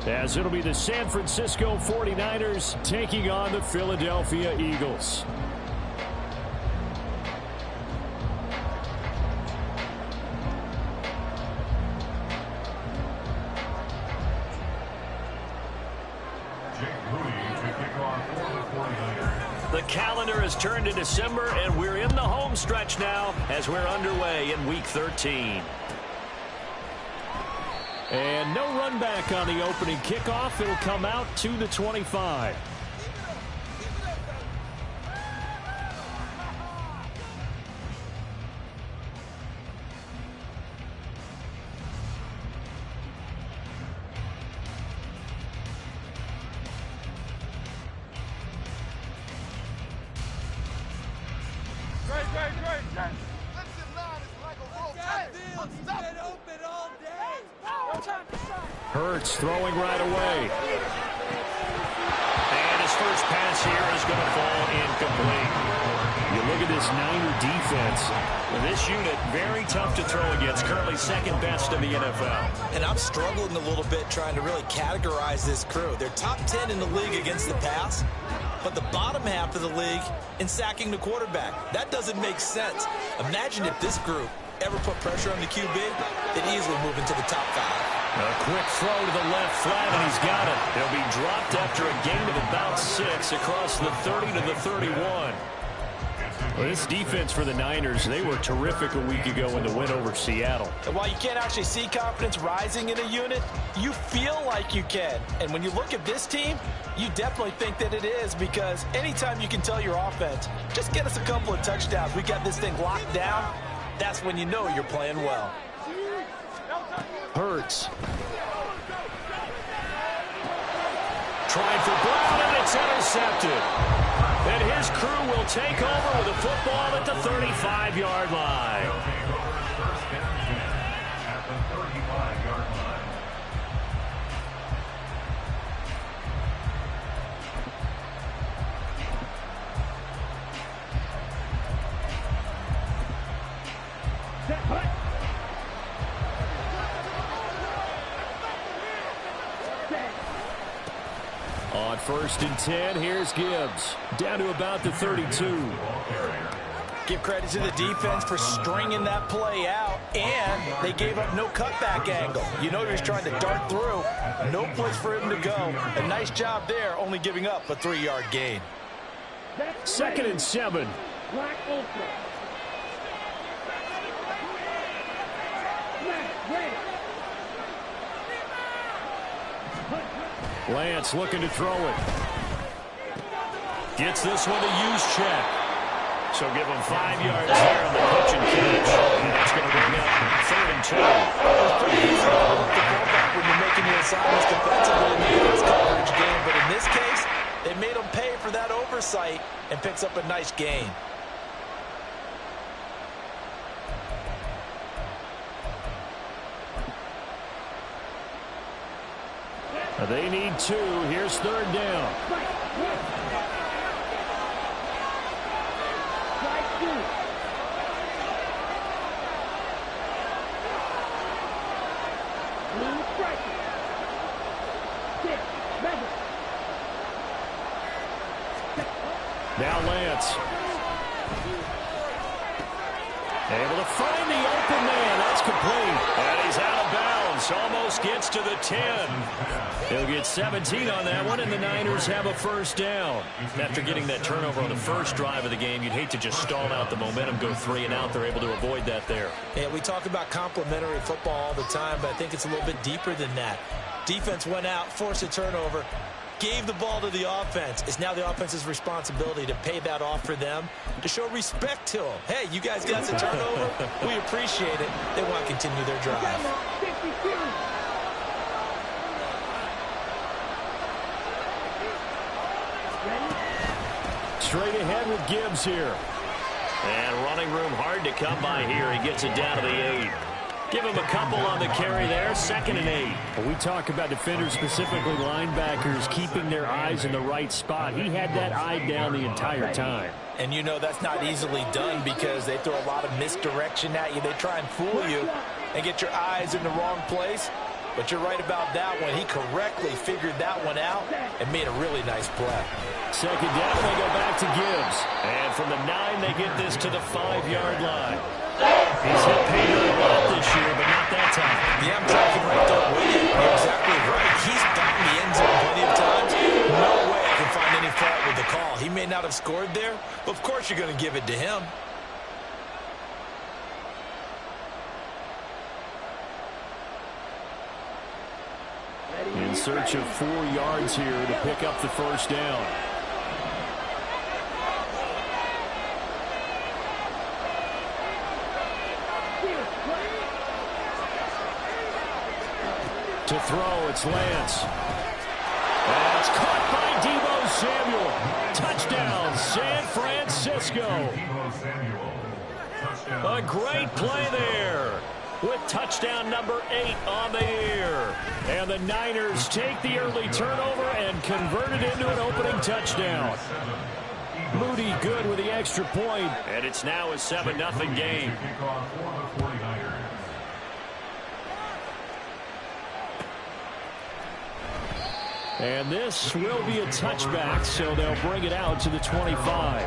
game, as it'll be the San Francisco 49ers taking on the Philadelphia Eagles. The calendar has turned to December, and we're in the home stretch now as we're underway in Week 13. And no run back on the opening kickoff. It'll come out to the 25. Hurts throwing right away. And his first pass here is going to fall incomplete. You look at this Niner defense. This unit, very tough to throw against. Currently second best in the NFL. And I'm struggling a little bit trying to really categorize this crew. They're top 10 in the league against the pass, but the bottom half of the league in sacking the quarterback. That doesn't make sense. Imagine if this group ever put pressure on the QB, they'd easily move into the top 5. A quick throw to the left flat, and he's got it. He'll be dropped after a gain of about 6 across the 30 to the 31. Well, this defense for the Niners, they were terrific a week ago in the win over Seattle. And while you can't actually see confidence rising in a unit, you feel like you can. And when you look at this team, you definitely think that it is, because anytime you can tell your offense, just get us a couple of touchdowns, we got this thing locked down, that's when you know you're playing well. Hurts. Trying for Brown, and it's intercepted. And his crew will take over with a football at the 35-yard line. On 1st and 10, here's Gibbs. Down to about the 32. Give credit to the defense for stringing that play out, and they gave up no cutback angle. You know he was trying to dart through. No place for him to go. A nice job there, only giving up a 3-yard gain. 2nd and 7. Lance looking to throw it. Gets this one to use check. So give him 5 yards there on the pitch and catch. And that's going to bring up 3rd and 2. It's pretty easy to hold the fullback when you're making your assignments defensively in the pass coverage game. But in this case, they made him pay for that oversight and picks up a nice gain. They need 2. Here's 3rd down. Now Lance. Able to find the open man. That's complete. And he's out of bounds. Almost gets to the 10. He'll get 17 on that one, and the Niners have a 1st down. After getting that turnover on the first drive of the game, you'd hate to just stall out the momentum, go 3 and out. They're able to avoid that there. Yeah, we talk about complementary football all the time, but I think it's a little bit deeper than that. Defense went out, forced a turnover, gave the ball to the offense. It's now the offense's responsibility to pay that off for them, to show respect to them. Hey, you guys got the turnover. We appreciate it. They want to continue their drive. Straight ahead with Gibbs here. And running room hard to come by here. He gets it down to the 8. Give him a couple on the carry there. 2nd and 8. When we talk about defenders, specifically linebackers, keeping their eyes in the right spot. He had that eye down the entire time. And you know that's not easily done because they throw a lot of misdirection at you. They try and fool you and get your eyes in the wrong place. But you're right about that one. He correctly figured that one out and made a really nice play. Second down, they go back to Gibbs. And from the 9, they get this to the 5-yard line. He's hit pay dirt a lot this year, but not that time. Yeah, I'm tracking right there with you. You're exactly right. He's gotten the end zone plenty of times. No way I can find any fault with the call. He may not have scored there, but of course you're going to give it to him. In search of 4 yards here to pick up the first down. To throw, it's Lance. That's caught by Deebo Samuel. Touchdown, San Francisco. A great play there, with touchdown number 8 on the year. And the Niners take the early turnover and convert it into an opening touchdown. Moody good with the extra point, and it's now a 7-0 game. And this will be a touchback, so they'll bring it out to the 25.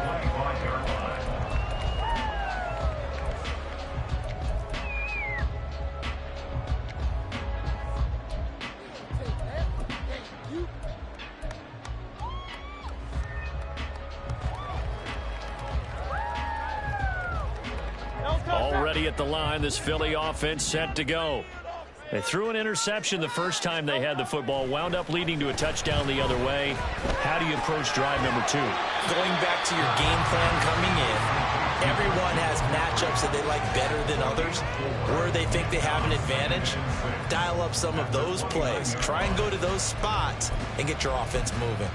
Already at the line, this Philly offense set to go. They threw an interception the first time they had the football, wound up leading to a touchdown the other way. How do you approach drive number 2? Going back to your game plan coming in, everyone has matchups that they like better than others, where they think they have an advantage. Dial up some of those plays. Try and go to those spots and get your offense moving.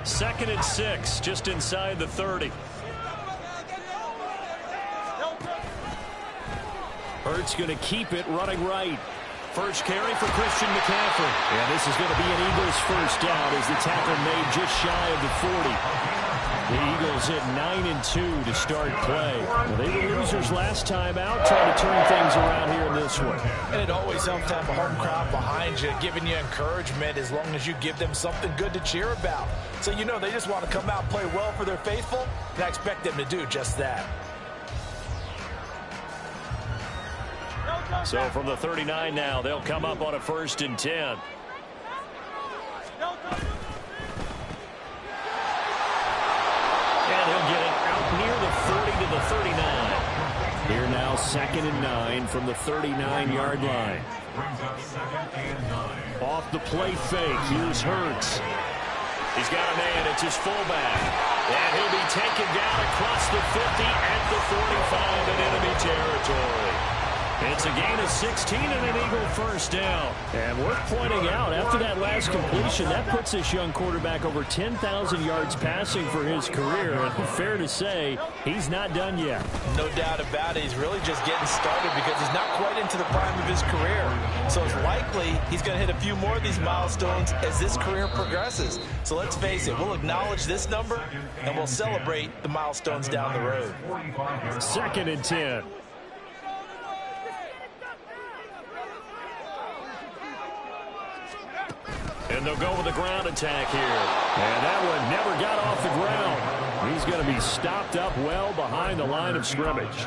Second and 6, just inside the 30. Hurts going to keep it running right. First carry for Christian McCaffrey. And this is going to be an Eagles first down as the tackle made just shy of the 40. The Eagles hit 9-2 to start play. Well, they were losers last time out, trying to turn things around here in this one. And it always helps to have a home crowd behind you, giving you encouragement as long as you give them something good to cheer about. So you know they just want to come out and play well for their faithful, and I expect them to do just that. So from the 39 now, they'll come up on a 1st and 10. And he'll get it out near the 30 to the 39. Here now, 2nd and 9 from the 39-yard line. Off the play fake, here's Hurts. He's got a man, it's his fullback. And he'll be taken down across the 50 at the 45 in enemy territory. It's a gain of 16 and an Eagle first down. And worth pointing out, after that last completion, that puts this young quarterback over 10,000 yards passing for his career. And fair to say, he's not done yet. No doubt about it. He's really just getting started because he's not quite into the prime of his career. So it's likely he's going to hit a few more of these milestones as this career progresses. So let's face it, we'll acknowledge this number and we'll celebrate the milestones down the road. 2nd and 10. And they'll go with the ground attack here. And that one never got off the ground. He's going to be stopped up well behind the line of scrimmage.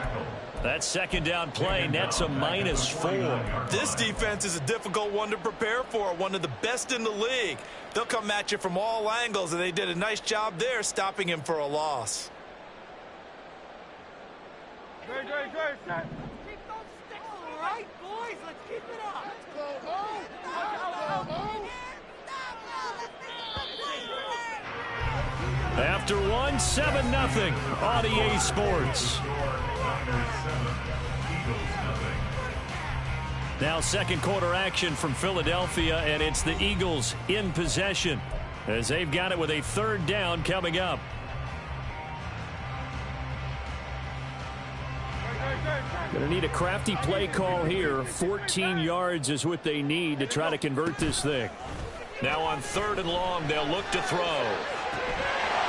That 2nd down play nets a -4. This defense is a difficult one to prepare for, one of the best in the league. They'll come at you from all angles, and they did a nice job there stopping him for a loss. Great, set. Keep those sticks all right, boys. Let's keep it up. Let's go, After one, 7-0 on EA Sports. Now 2nd quarter action from Philadelphia, and it's the Eagles in possession as they've got it with a 3rd down coming up. Going to need a crafty play call here. 14 yards is what they need to try to convert this thing. Now on 3rd and long, they'll look to throw.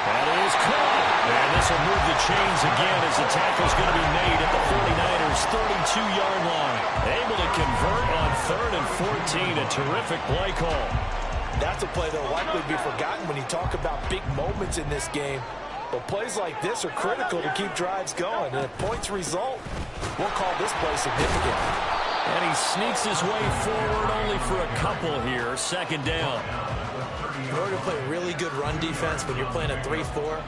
That is caught. And this will move the chains again as the tackle's going to be made at the 49ers' 32-yard line. Able to convert on 3rd and 14. A terrific play call. That's a play that will likely be forgotten when you talk about big moments in this game. But plays like this are critical to keep drives going. And if points result, we'll call this play significant. And he sneaks his way forward only for a couple here. 2nd down. In order to play really good run defense when you're playing a 3-4,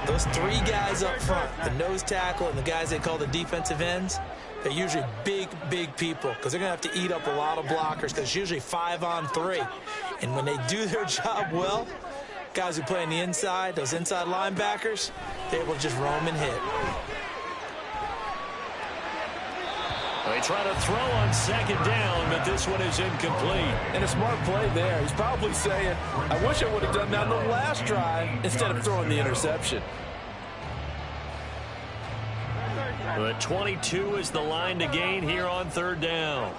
those 3 guys up front, the nose tackle and the guys they call the defensive ends, they're usually big, big people because they're going to have to eat up a lot of blockers because it's usually 5 on 3. And when they do their job well, guys who play on the inside, those inside linebackers, they're able to just roam and hit. They try to throw on 2nd down, but this one is incomplete. And a smart play there. He's probably saying, I wish I would have done that on the last drive instead of throwing the interception. But 22 is the line to gain here on 3rd down.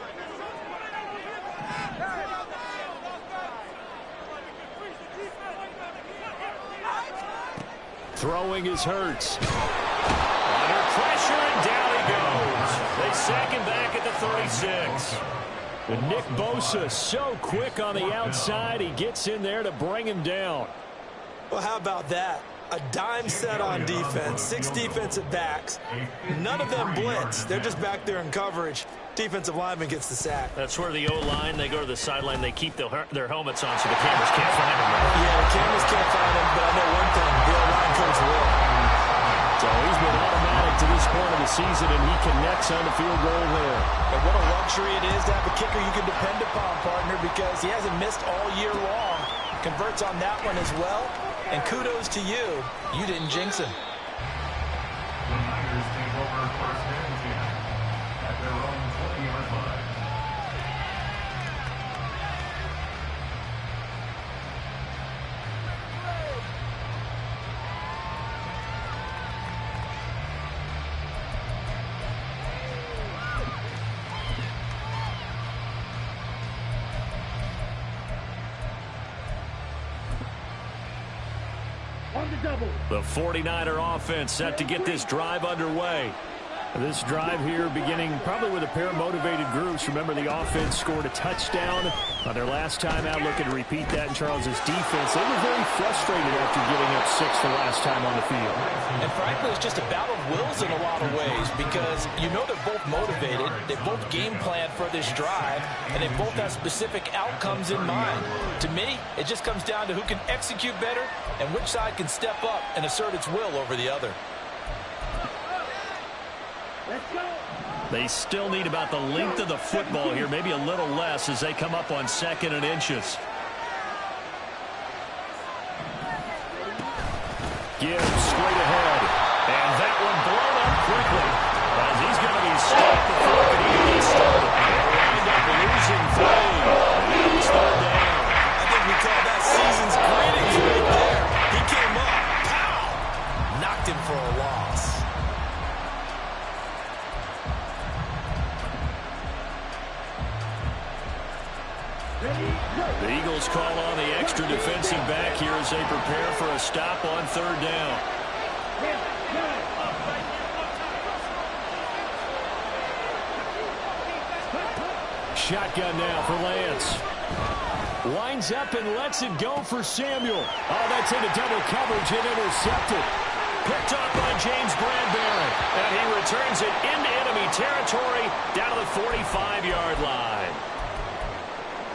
Throwing is Hurts. Under pressure, and down he goes. They sack him back at the 36. But Nick Bosa so quick on the outside, he gets in there to bring him down. Well, how about that? A dime set on defense, 6 defensive backs. None of them blitz. They're just back there in coverage. Defensive lineman gets the sack. That's where the O-line, they go to the sideline, they keep their helmets on so the cameras can't find them. Right? Yeah, the cameras can't find him, but I know one thing. The O-line coach will. So he's been automatic to this point of the season, and he connects on the field goal there. And what a luxury it is to have a kicker you can depend upon, partner, because he hasn't missed all year long. Converts on that one as well. And kudos to you. You didn't jinx him. The 49er offense set to get this drive underway. This drive here beginning probably with a pair of motivated groups. Remember, the offense scored a touchdown on their last time out. Looking to repeat that in Charles's defense. They were very frustrated after giving up 6 the last time on the field. And frankly, it's just a battle of wills in a lot of ways because you know they're both motivated. They both game plan for this drive, and they both have specific outcomes in mind. To me, it just comes down to who can execute better and which side can step up and assert its will over the other. They still need about the length of the football here, maybe a little less as they come up on 2nd and inches. Gibbs straight ahead. And that one blown up quickly. As he's going to be stopped before he can even get started. They'll wind up losing 3. It's 3rd down. I think we call that season's greetings right there. He came up, pow, knocked him for a loss. The Eagles call on the extra defensive back here as they prepare for a stop on 3rd down. Shotgun now for Lance. Winds up and lets it go for Samuel. Oh, that's into double coverage and intercepted. Picked off by James Bradbury. And he returns it into enemy territory down to the 45-yard line.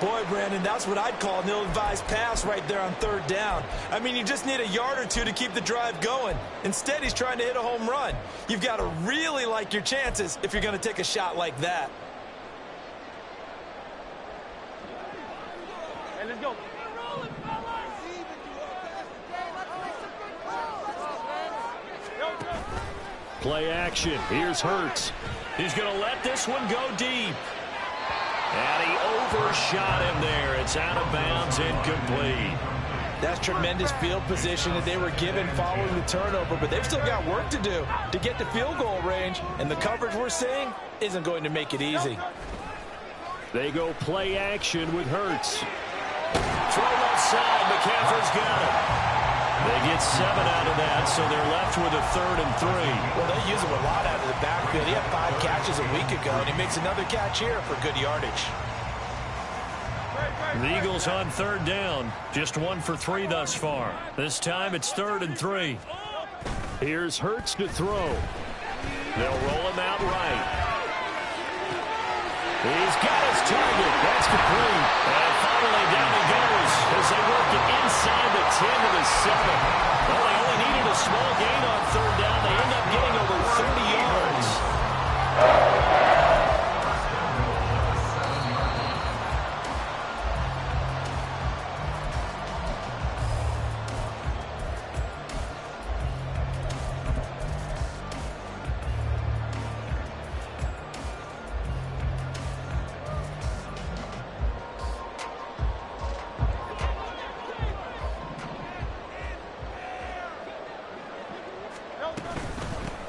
Boy, Brandon, that's what I'd call an ill-advised pass right there on 3rd down. I mean, you just need a yard or two to keep the drive going. Instead, he's trying to hit a home run. You've got to really like your chances if you're going to take a shot like that. Hey, let's go. Play action. Here's Hurts. He's going to let this one go deep. And he overshot him there. It's out of bounds, incomplete. That's tremendous field position that they were given following the turnover, but they've still got work to do to get to field goal range, and the coverage we're seeing isn't going to make it easy. They go play action with Hurts. Throw left side. McCaffrey's got it. They get 7 out of that, so they're left with a 3rd and 3. Well, they use him a lot out of the backfield. He had 5 catches a week ago, and he makes another catch here for good yardage. The Eagles on 3rd down. Just 1 for 3 thus far. This time it's 3rd and 3. Here's Hurts to throw. They'll roll him out right. He's got his target. That's complete. And finally down he goes as they work it inside the 10 to the 7. Well, they only needed a small gain on 3rd down. They end up getting over 30 yards.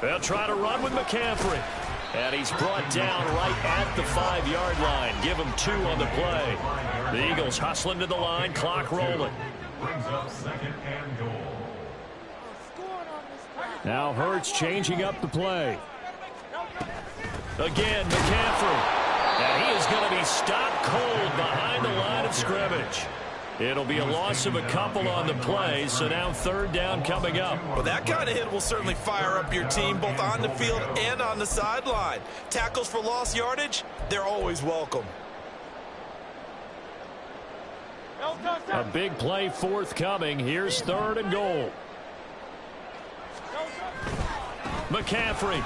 They'll try to run with McCaffrey. And he's brought down right at the 5-yard line. Give him 2 on the play. The Eagles hustling to the line, clock rolling. Brings up 2nd and goal. Now Hurts changing up the play. Again, McCaffrey. And he is going to be stopped cold behind the line of scrimmage. It'll be a loss of a couple on the play, so now 3rd down coming up. Well, that kind of hit will certainly fire up your team both on the field and on the sideline. Tackles for lost yardage, they're always welcome. A big play forthcoming. Here's 3rd and goal. McCaffrey.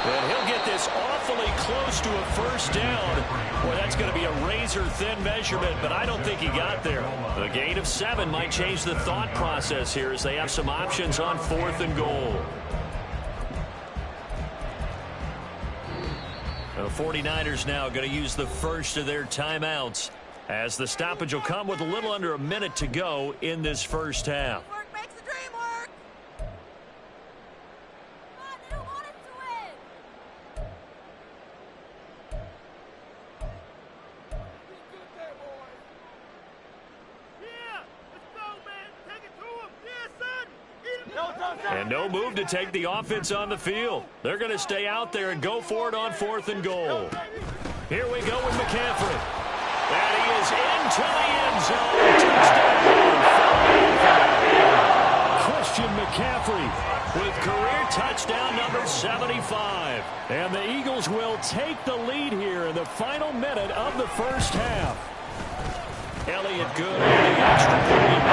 And he'll get this awfully close to a 1st down. Well, that's going to be a razor-thin measurement, but I don't think he got there. A gain of 7 might change the thought process here as they have some options on 4th and goal. The 49ers now going to use the first of their timeouts as the stoppage will come with a little under a minute to go in this first half. And no move to take the offense on the field. They're going to stay out there and go for it on 4th and goal. Here we go with McCaffrey. And he is into the end zone. Touchdown. Christian McCaffrey with career touchdown number 75. And the Eagles will take the lead here in the final minute of the first half. Elliott good on the extra point.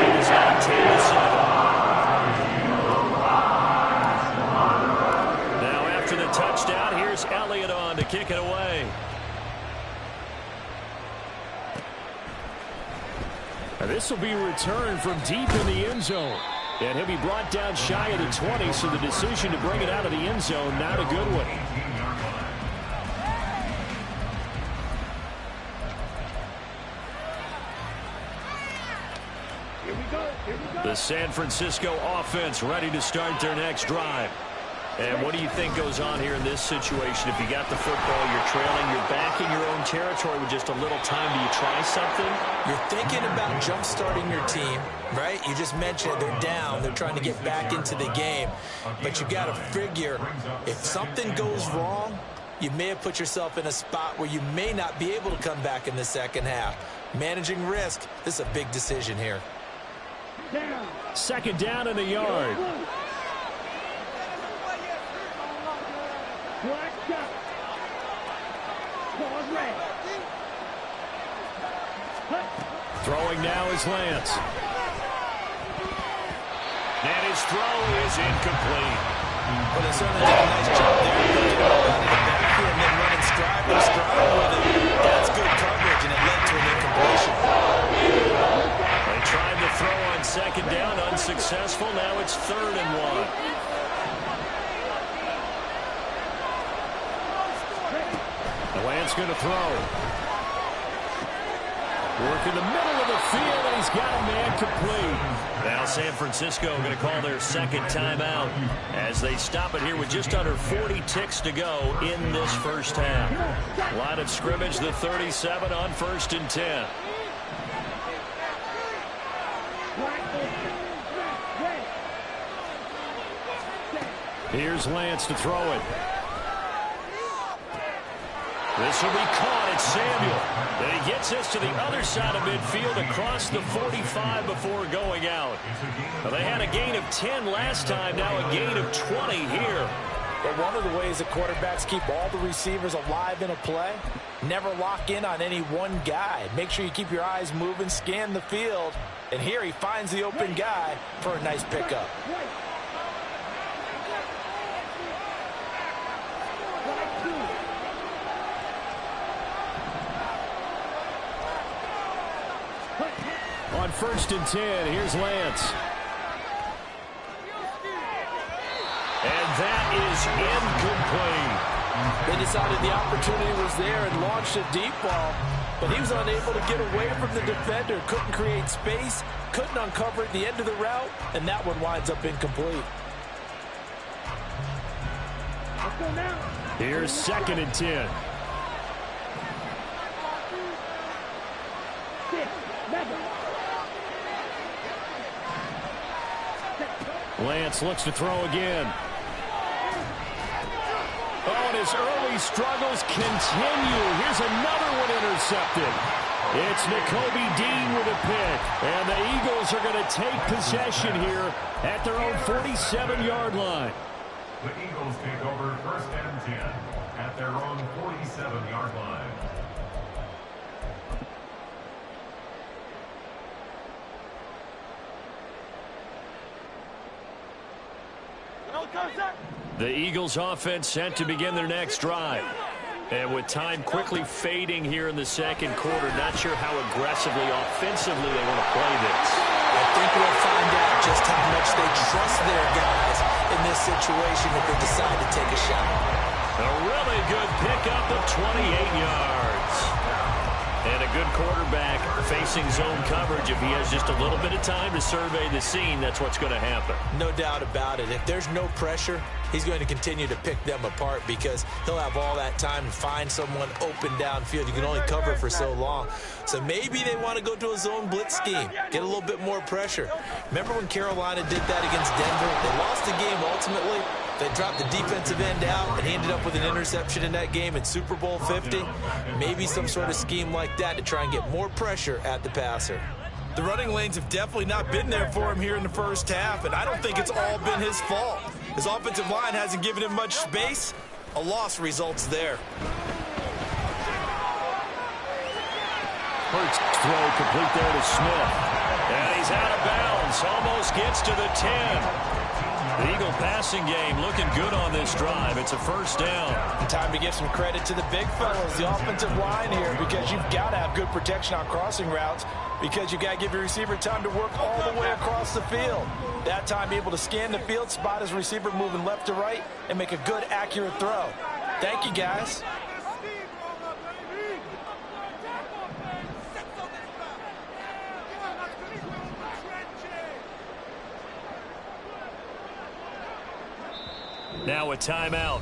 It is now 10-7. The touchdown. Here's Elliott on to kick it away. And this will be returned from deep in the end zone. And he'll be brought down shy of the 20, so the decision to bring it out of the end zone, not a good one. The San Francisco offense ready to start their next drive. And what do you think goes on here in this situation? If you got the football, you're trailing, you're back in your own territory with just a little time. Do you try something? You're thinking about jump-starting your team, right? You just mentioned they're down. They're trying to get back into the game. But you got to figure if something goes wrong, you may have put yourself in a spot where you may not be able to come back in the second half. Managing risk, this is a big decision here. 2nd down in the yard. Throwing now is Lance. And his throw is incomplete. Well, they certainly did a nice job there. Putting it all out of the backfield and then running stride with it. That's good coverage, and it led to an incompletion. They tried to throw on 2nd down, unsuccessful. Now it's 3rd and 1. Lance going to throw. Work in the middle of the field, and he's got a man complete. Now San Francisco going to call their 2nd timeout as they stop it here with just under 40 ticks to go in this first half. Line of scrimmage, the 37 on 1st and 10. Here's Lance to throw it. This will be caught. It's Samuel. And he gets this to the other side of midfield across the 45 before going out. Well, they had a gain of 10 last time, now a gain of 20 here. But one of the ways that quarterbacks keep all the receivers alive in a play, never lock in on any one guy. Make sure you keep your eyes moving, scan the field. And here he finds the open guy for a nice pickup. On 1st and 10, here's Lance. And that is incomplete. They decided the opportunity was there and launched a deep ball, but he was unable to get away from the defender. Couldn't create space, couldn't uncover at the end of the route, and that one winds up incomplete. Here's 2nd and 10. Lance looks to throw again. Oh, and his early struggles continue. Here's another one intercepted. It's Nakobe Dean with a pick. And the Eagles are going to take possession here at their own 47-yard line. The Eagles take over 1st and 10 at their own 47-yard line. The Eagles offense set to begin their next drive. And with time quickly fading here in the 2nd quarter, not sure how aggressively, offensively they want to play this. I think we'll find out just how much they trust their guys in this situation if they decide to take a shot. A really good pickup of 28 yards. And a good quarterback facing zone coverage. If he has just a little bit of time to survey the scene, that's what's going to happen. No doubt about it. If there's no pressure, he's going to continue to pick them apart because he'll have all that time to find someone open downfield. You can only cover for so long. So maybe they want to go to a zone blitz scheme, get a little bit more pressure. Remember when Carolina did that against Denver? They lost the game ultimately. They dropped the defensive end out, and he ended up with an interception in that game in Super Bowl 50. Maybe some sort of scheme like that to try and get more pressure at the passer. The running lanes have definitely not been there for him here in the first half, and I don't think it's all been his fault. His offensive line hasn't given him much space. A loss results there. First throw complete there to Smith. And he's out of bounds. Almost gets to the 10. The Eagle passing game looking good on this drive. It's a 1st down. Time to give some credit to the big fellas, the offensive line here, because you've got to have good protection on crossing routes because you've got to give your receiver time to work all the way across the field. That time be able to scan the field, spot his receiver moving left to right, and make a good, accurate throw. Thank you, guys. Now a timeout.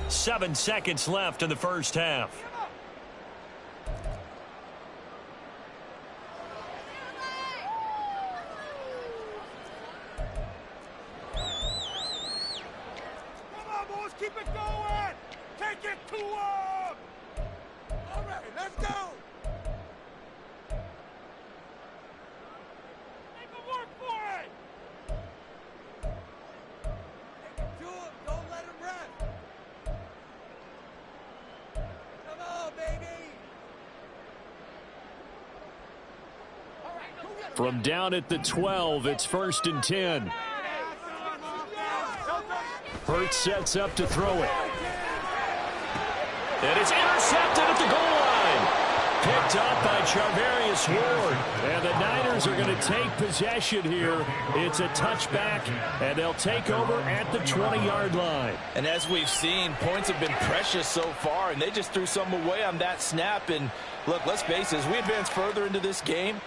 7 seconds left in the first half. Come on, boys, keep it going. Take it to him. All right, let's go. Make him work for it. To him. Don't let him rest. Come on, baby. All right, go get him. From down at the 12, it's 1st and 10. Hurts sets up to throw it. And it's intercepted at the goal line. Picked up by Charvarius Ward. And the Niners are going to take possession here. It's a touchback, and they'll take over at the 20-yard line. And as we've seen, points have been precious so far, and they just threw some away on that snap. And look, let's face it, as we advance further into this game,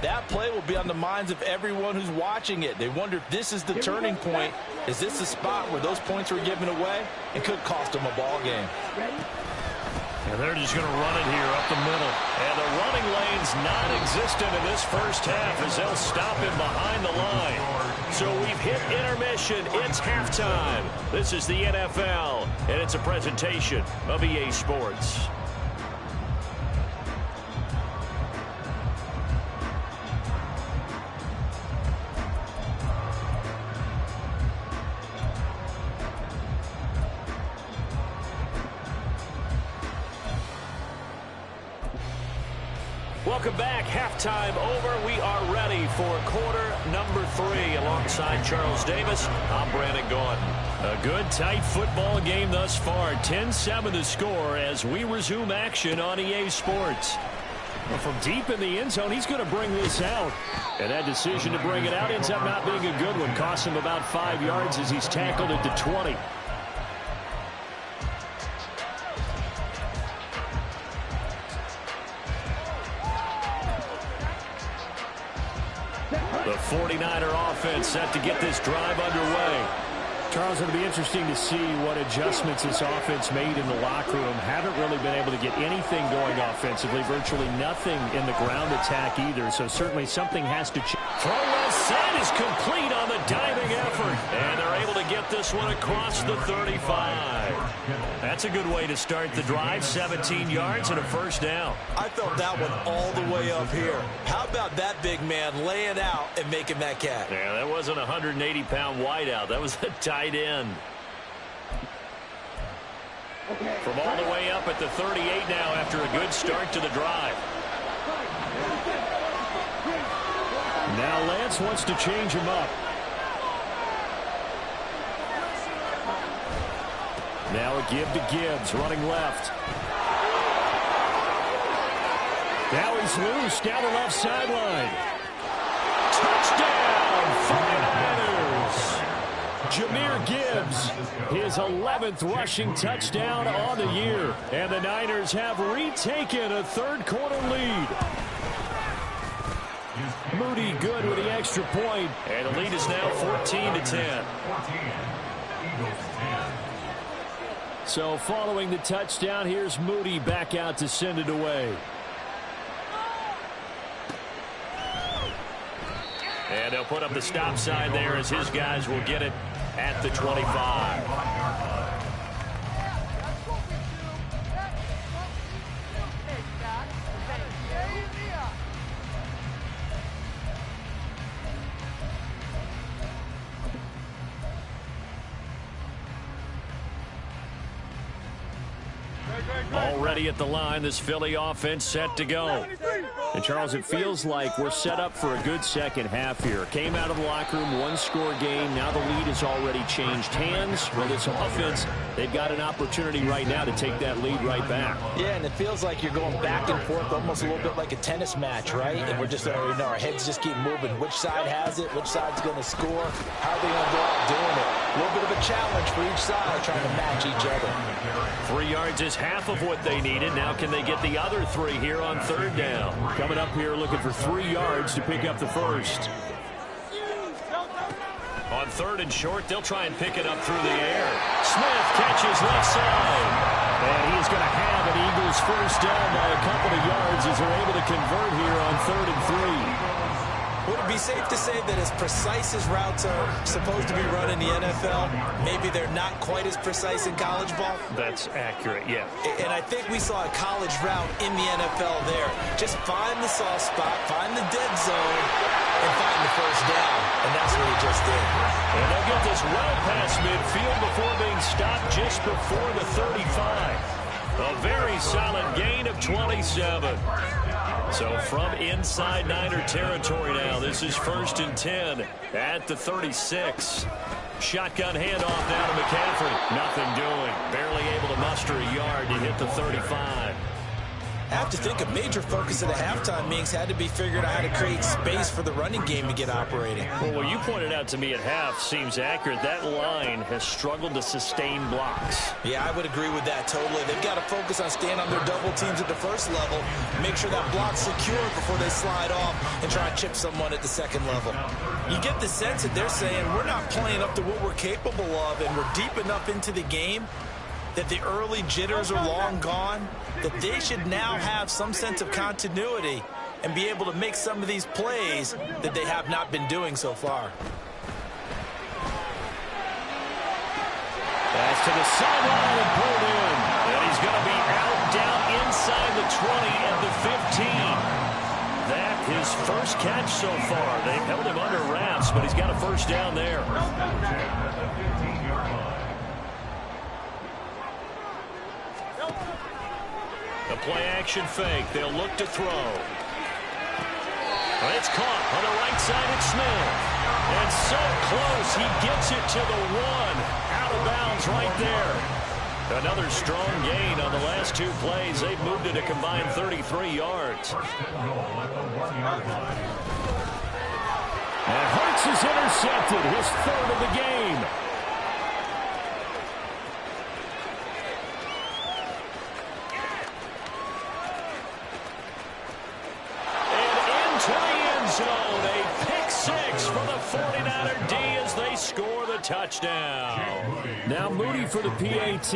that play will be on the minds of everyone who's watching it. They wonder if this is the turning point. Is this the spot where those points were given away? It could cost them a ball game. And they're just going to run it here up the middle. And the running lane's non-existent in this first half as they'll stop him behind the line. So we've hit intermission. It's halftime. This is the NFL, and it's a presentation of EA Sports. Welcome back. Halftime over. We are ready for quarter number 3. Alongside Charles Davis, I'm Brandon Gordon. A good, tight football game thus far. 10-7 the score as we resume action on EA Sports. Well, from deep in the end zone, he's going to bring this out. And that decision to bring it out ends up not being a good one. Costs him about 5 yards as he's tackled at the 20. The 49er offense set to get this drive underway. Charles, it'll be interesting to see what adjustments this offense made in the locker room. Haven't really been able to get anything going offensively. Virtually nothing in the ground attack either. So certainly something has to change. Throw well set is complete on the diving effort. And they're able to get this one across the 35. That's a good way to start the drive. 17 yards and a first down. I felt that one all the way up here. How about that big man laying out and making that catch? Yeah, that wasn't a 180-pound wideout. That was a tight end. From all the way up at the 38 now after a good start to the drive. Now Lance wants to change him up. Now a give to Gibbs, running left. Now he's loose down the left sideline. Touchdown, 49ers. Jahmyr Gibbs, his 11th rushing touchdown on the year. And the Niners have retaken a third-quarter lead. Moody good with the extra point. And the lead is now 14-10. So following the touchdown, here's Moody back out to send it away. And they'll put up the stop sign there as his guys will get it at the 25. Already at the line, this Philly offense set to go. And Charles, it feels like we're set up for a good second half here. Came out of the locker room, one-score game. Now the lead has already changed hands. Well, this offense, they've got an opportunity right now to take that lead right back. Yeah, and it feels like you're going back and forth almost a little bit like a tennis match, right? And we're just, our heads just keep moving. Which side has it? Which side's going to score? How are they going to go out doing it? A little bit of a challenge for each side trying to match each other. 3 yards is half of what they needed. Now can they get the other 3 here on third down? Coming up here looking for 3 yards to pick up the first. On third and short, they'll try and pick it up through the air. Smith catches left side. And he's going to have an Eagles first down by a couple of yards as they're able to convert here on 3rd and 3. Would it be safe to say that as precise as routes are supposed to be run in the NFL, maybe they're not quite as precise in college ball? That's accurate, yeah. And I think we saw a college route in the NFL there. Just find the soft spot, find the dead zone, and find the first down. And that's what he just did. And they'll get this well past midfield before being stopped just before the 35. A very solid gain of 27. So from inside Niner territory now, this is 1st and 10 at the 36. Shotgun handoff now to McCaffrey. Nothing doing. Barely able to muster a yard to hit the 35. I have to think a major focus of the halftime meetings had to be figuring out how to create space for the running game to get operating. Well, what you pointed out to me at half seems accurate. That line has struggled to sustain blocks. Yeah, I would agree with that totally. They've got to focus on staying on their double teams at the first level, make sure that block's secure before they slide off and try to chip someone at the second level. You get the sense that they're saying we're not playing up to what we're capable of, and we're deep enough into the game that the early jitters are long gone, that they should now have some sense of continuity and be able to make some of these plays that they have not been doing so far. That's to the sideline and pulled in. And he's going to be out down inside the 20 at the 15. That his first catch so far. They've held him under wraps, but he's got a first down there. The play-action fake. They'll look to throw. It's caught on the right side. It's Smith. And so close. He gets it to the 1. Out of bounds right there. Another strong gain on the last 2 plays. They've moved it a combined 33 yards. And Hurts is intercepted. His 3rd of the game. Zone, a pick 6 for the 49er D as they score the touchdown. Now Moody for the PAT.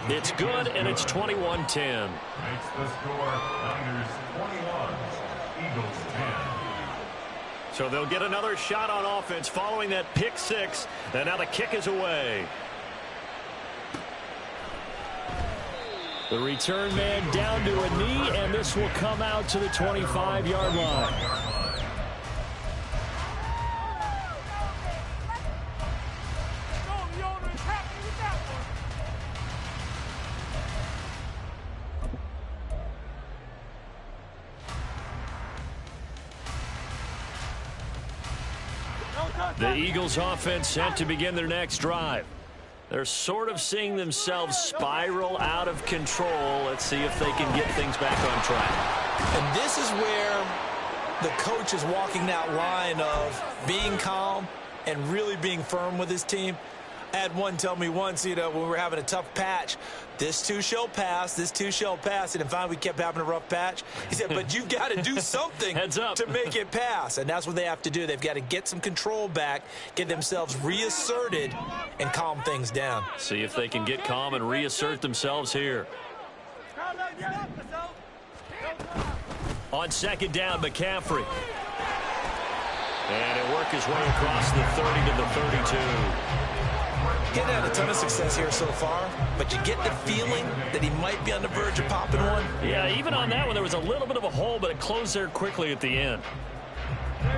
It's good, and it's 21-10. Makes the score Niners 21, Eagles 10. So they'll get another shot on offense following that pick 6, and now the kick is away. The return man down to a knee, and this will come out to the 25-yard line. The Eagles offense set to begin their next drive. They're sort of seeing themselves spiral out of control. Let's see if they can get things back on track. And this is where the coach is walking that line of being calm and really being firm with his team. I had one tell me once, when we were having a tough patch, this too shall pass, this too shall pass. And finally we kept having a rough patch. He said, but you've got to do something to make it pass. And that's what they have to do. They've got to get some control back, get themselves reasserted, and calm things down. See if they can get calm and reassert themselves here. On 2nd down, McCaffrey. And he'll work his way across the 30 to the 32. Getting had a ton of success here so far, but you get the feeling that he might be on the verge of popping one. Yeah, even on that one, there was a little bit of a hole, but it closed there quickly at the end.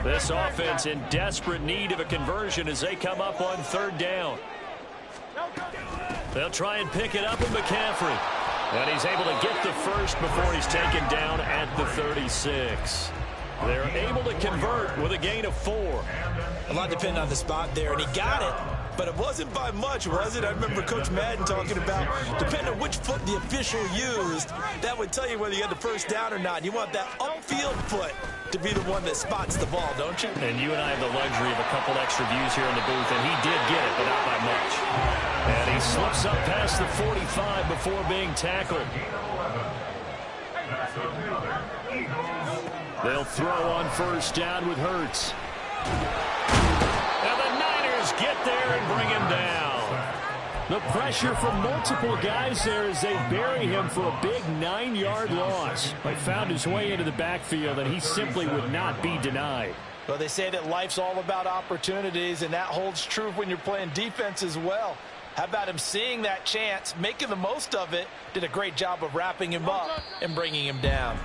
This offense in desperate need of a conversion as they come up on 3rd down. They'll try and pick it up with McCaffrey. And he's able to get the first before he's taken down at the 36. They're able to convert with a gain of 4. A lot depending on the spot there, and he got it. But it wasn't by much, was it? I remember Coach Madden talking about, depending on which foot the official used, that would tell you whether you had the first down or not. You want that upfield foot to be the one that spots the ball, don't you? And you and I have the luxury of a couple extra views here in the booth, and he did get it, but not by much. And he slips up past the 45 before being tackled. They'll throw on 1st down with Hurts. And the Niners get there and bring him down. The pressure from multiple guys there as they bury him for a big 9-yard loss. He found his way into the backfield, and he simply would not be denied. Well, they say that life's all about opportunities, and that holds true when you're playing defense as well. How about him seeing that chance, making the most of it, did a great job of wrapping him up and bringing him down.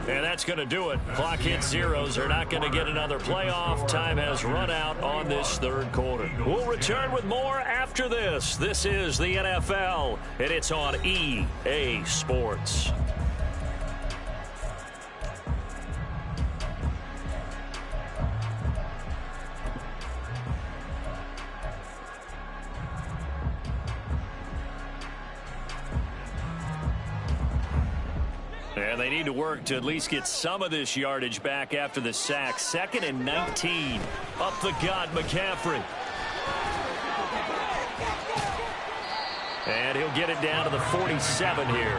And that's going to do it. Clock hits zeros. They're not going to get another playoff. Time has run out on this 3rd quarter. We'll return with more after this. This is the NFL, and it's on EA Sports. And they need to work to at least get some of this yardage back after the sack. 2nd and 19. Up the gut, McCaffrey. And he'll get it down to the 47 here.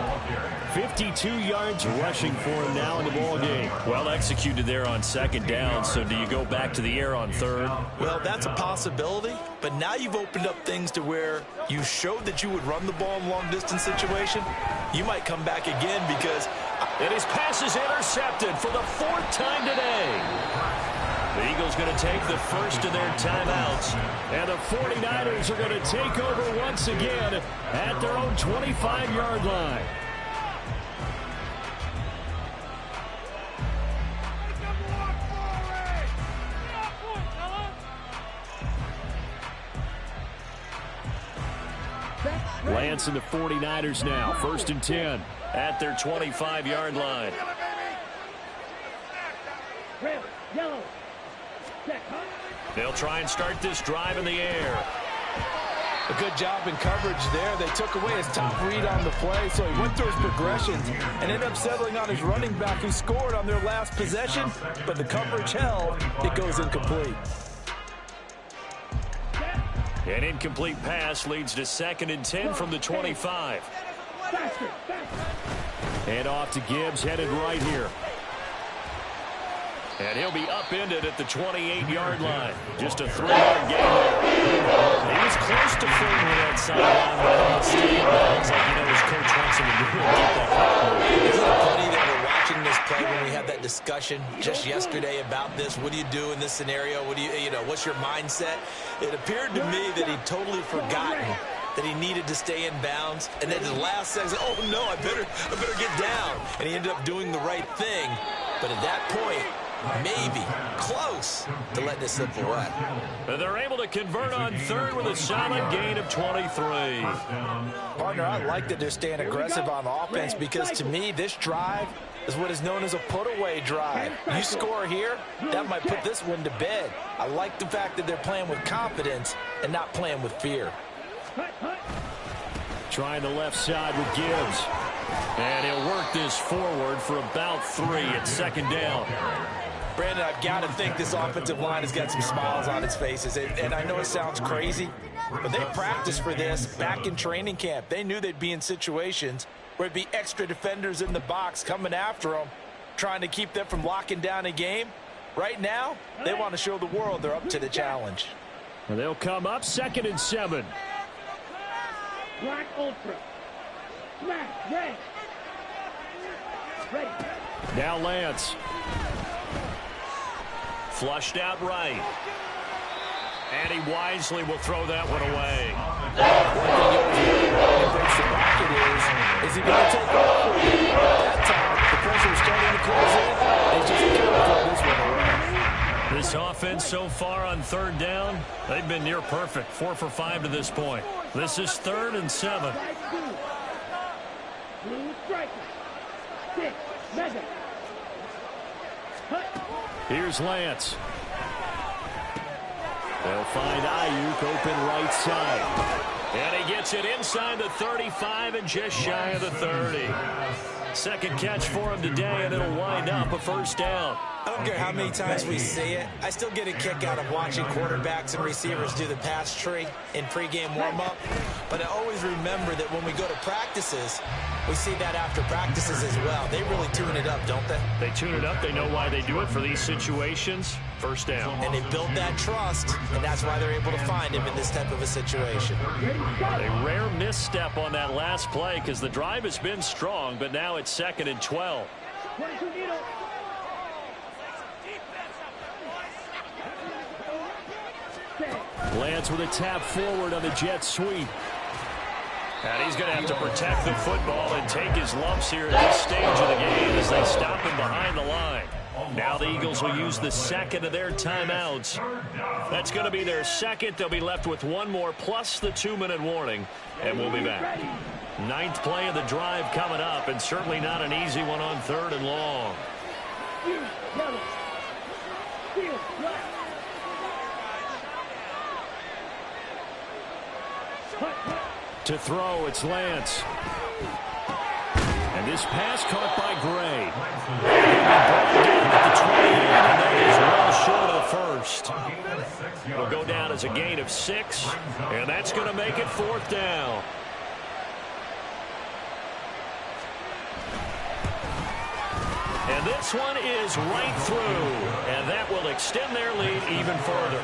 52 yards rushing for him now in the ballgame. Well executed there on 2nd down, so do you go back to the air on 3rd? Well, that's a possibility, but now you've opened up things to where you showed that you would run the ball in long-distance situation. You might come back again because... And his pass is intercepted for the 4th time today. The Eagles going to take the first of their timeouts. And the 49ers are going to take over once again at their own 25-yard line. Lance and the 49ers now. 1st and 10 at their 25-yard line. They'll try and start this drive in the air. A good job in coverage there. They took away his top read on the play, so he went through his progressions and ended up settling on his running back who scored on their last possession, but the coverage held. It goes incomplete. An incomplete pass leads to 2nd and 10 from the 25. And off to Gibbs, headed right here. And he'll be upended at the 28-yard line. Just a 3-yard gain there. He was close to filling that sideline, but stayed back. It's like, his coach wants him to do it. Get that clock. Isn't it funny that we're watching this play when we had that discussion just yesterday about this? What do you do in this scenario? What do what's your mindset? It appeared to me that he'd totally forgotten that he needed to stay in bounds, and then the last second, oh no, I better get down. And he ended up doing the right thing. But at that point, maybe close to letting it slip away. And they're able to convert on 3rd with a solid gain of 23. Partner, I like that they're staying aggressive on offense because to me, this drive is what is known as a put-away drive. You score here, that might put this one to bed. I like the fact that they're playing with confidence and not playing with fear. Trying the left side with Gibbs. And he'll work this forward for about 3 at 2nd down. Brandon, I've got to think this offensive line has got some smiles on its faces. And I know it sounds crazy, but they practiced for this back in training camp. They knew they'd be in situations where it'd be extra defenders in the box coming after them, trying to keep them from locking down a game. Right now, they want to show the world they're up to the challenge. And they'll come up 2nd and 7. Black Ultra. Smash. Red. Ready. Now Lance. Flushed out right. And he wisely will throw that one away. Is he going to take off? That time, the pressure is starting to close in. They just can't throw this one away. This offense so far on 3rd down, they've been near perfect. 4 for 5 to this point. This is 3rd and 7. Blue striker. 6. Mega. Here's Lance. They'll find Ayuk open right side. And he gets it inside the 35 and just shy of the 30. 2nd catch for him today, and it'll wind up a 1st down. I don't care how many times we see it. I still get a kick out of watching quarterbacks and receivers do the pass tree in pregame warm-up. But I always remember that when we go to practices, we see that after practices as well. They really tune it up, don't they? They tune it up. They know why they do it for these situations. 1st down. And they build that trust, and that's why they're able to find him in this type of a situation. A rare misstep on that last play because the drive has been strong, but now it's 2nd and 12. Lance with a tap forward on the jet sweep. And he's going to have to protect the football and take his lumps here at this stage of the game as they stop him behind the line. Now the Eagles will use the 2nd of their timeouts. That's going to be their 2nd. They'll be left with 1 more plus the 2-minute warning, and we'll be back. 9th play of the drive coming up, and certainly not an easy one on 3rd and long. To throw, it's Lance. And this pass caught by Gray. At the 28, and that is well short of the 1st. It'll go down as a gain of 6, and that's going to make it 4th down. And this one is right through, and that will extend their lead even further.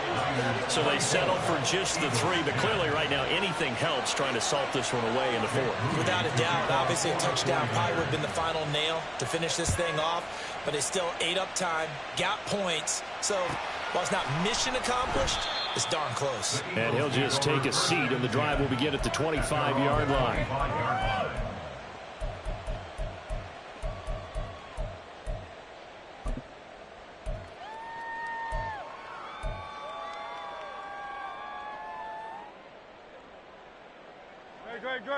So they settle for just the 3, but clearly right now anything helps trying to salt this one away in the 4th. Without a doubt, obviously a touchdown probably would have been the final nail to finish this thing off, but they still ate up time, got points. So While it's not mission accomplished, it's darn close. And he'll just take a seat, and the drive will begin at the 25-yard line.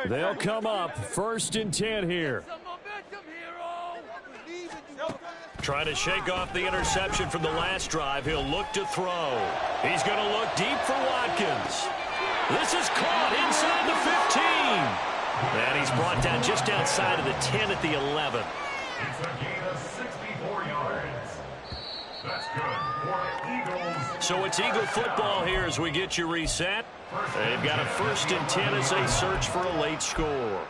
They'll come up 1st and 10 here. Trying to shake off the interception from the last drive. He'll look to throw. He's going to look deep for Watkins. This is caught inside the 15. And he's brought down just outside of the 10 at the 11. It's a gain of 64 yards. That's good for Eagles. So it's Eagle football here as we get you reset. They've got a 1st and 10 as they search for a late score.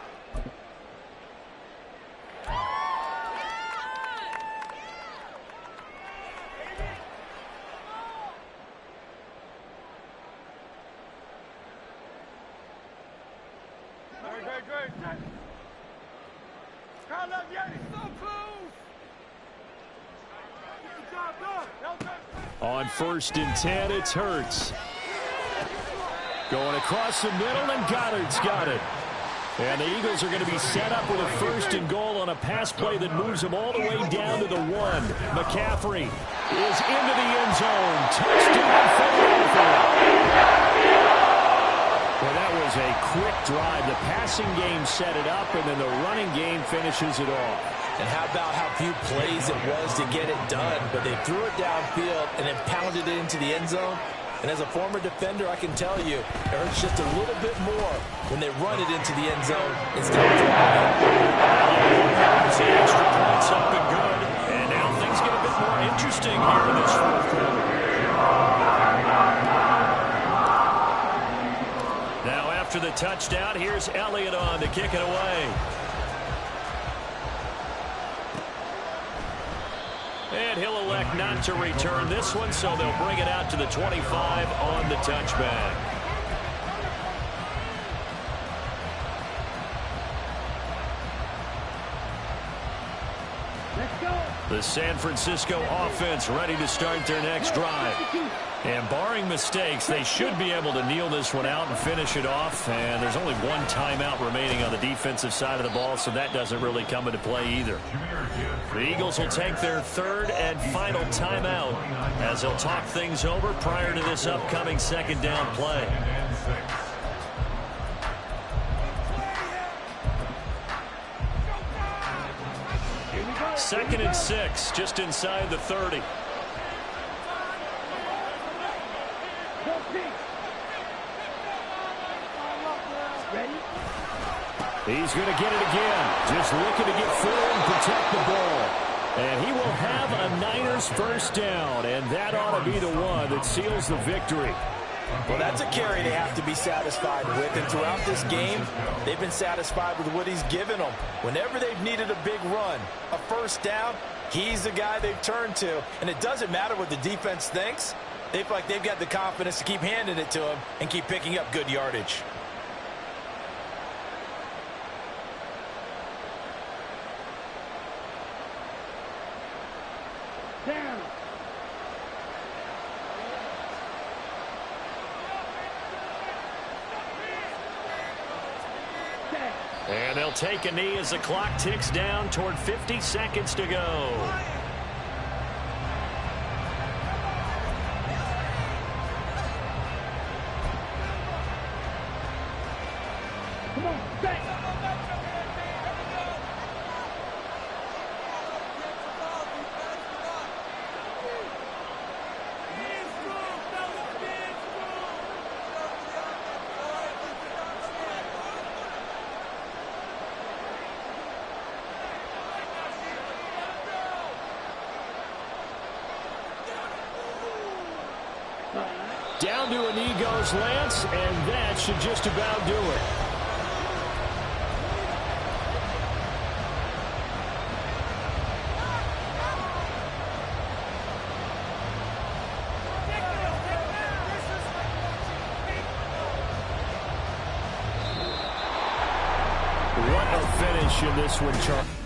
On 1st and 10, it's Hurts. Going across the middle, and Goddard's got it. And the Eagles are going to be set up with a 1st and goal on a pass play that moves them all the way down to the 1. McCaffrey is into the end zone. Touchdown, Philadelphia. Well, that was a quick drive. The passing game set it up, and then the running game finishes it off. And how about how few plays it was to get it done, but they threw it downfield and then pounded it into the end zone. And as a former defender, I can tell you, it hurts just a little bit more when they run it into the end zone instead of driving. The extra points up and good. And now things get a bit more interesting here in this 4th quarter. Now after the touchdown, here's Elliott on to kick it away. And he'll elect not to return this one, so they'll bring it out to the 25 on the touchback. Let's go. The San Francisco offense ready to start their next drive. And barring mistakes, they should be able to kneel this one out and finish it off. And there's only one timeout remaining on the defensive side of the ball, so that doesn't really come into play either. The Eagles will take their 3rd and final timeout as they'll talk things over prior to this upcoming 2nd down play. 2nd and 6, just inside the 30. He's going to get it again. Just looking to get forward and protect the ball. And he will have a Niners 1st down. And that ought to be the one that seals the victory. Well, that's a carry they have to be satisfied with. And throughout this game, they've been satisfied with what he's given them. Whenever they've needed a big run, a 1st down, he's the guy they've turned to. And it doesn't matter what the defense thinks. They feel like they've got the confidence to keep handing it to him and keep picking up good yardage. Down. And they'll take a knee as the clock ticks down toward 50 seconds to go. Come on, back. Down to a knee goes Lance, and that should just about do it. What a finish in this one, Charlie.